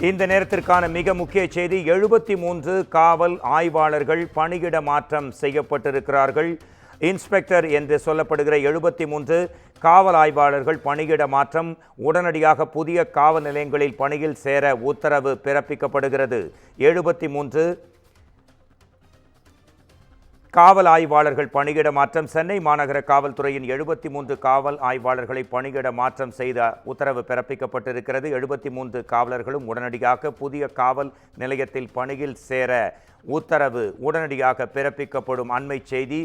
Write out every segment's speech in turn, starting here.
இந்த நேரத்திற்கான மிக முக்கிய செய்தி, 73 காவல் ஆய்வாளர்கள் பணியிட மாற்றம் செய்யப்பட்டிருக்கிறார்கள். இன்ஸ்பெக்டர் என்று சொல்லப்படுகிற 73 காவல் ஆய்வாளர்கள் பணியிட மாற்றம். உடனடியாக புதிய காவல் நிலையங்களில் பணியில் சேர உத்தரவு பிறப்பிக்கப்படுகிறது. 73 காவல் ஆய்வாளர்கள் பணியிட மாற்றம். சென்னை மாநகர காவல்துறையின் 73 காவல் ஆய்வாளர்களை பணியிட மாற்றம் செய்த உத்தரவு பிறப்பிக்கப்பட்டிருக்கிறது. 73 காவலர்களும் உடனடியாக புதிய காவல் நிலையத்தில் பணியில் சேர உத்தரவு உடனடியாக பிறப்பிக்கப்படும் அண்மை செய்தி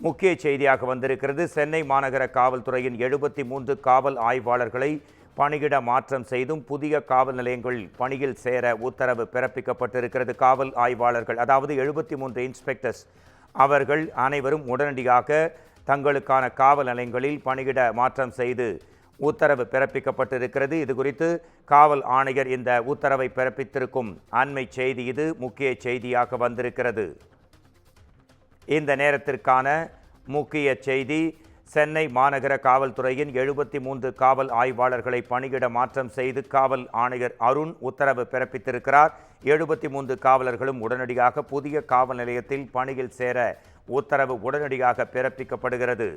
முக்கிய செய்தியாக வந்திருக்கிறது. சென்னை மாநகர காவல்துறையின் 73 காவல் ஆய்வாளர்களை பணியிட மாற்றம் செய்தும் புதிய காவல் நிலையங்களில் பணியில் சேர உத்தரவு பிறப்பிக்கப்பட்டிருக்கிறது. காவல் ஆய்வாளர்கள், அதாவது 73 இன்ஸ்பெக்டர்ஸ், அவர்கள் அனைவரும் உடனடியாக தங்களுக்கான காவல் நிலையங்களில் பணியிட மாற்றம் செய்து உத்தரவு பிறப்பிக்கப்பட்டிருக்கிறது. இது குறித்து காவல் ஆணையர் இந்த உத்தரவை பிறப்பித்திருக்கும் அண்மை செய்தி இது முக்கிய செய்தியாக வந்திருக்கிறது. இந்த நேரத்திற்கான முக்கிய செய்தி, சென்னை மாநகர காவல்துறையின் 73 காவல் ஆய்வாளர்களை பணியிட மாற்றம் செய்து காவல் ஆணையர் அருண் உத்தரவு பிறப்பித்திருக்கிறார். 73 காவலர்களும் உடனடியாக புதிய காவல் நிலையத்தில் பணியில் சேர உத்தரவு உடனடியாக பிறப்பிக்கப்படுகிறது.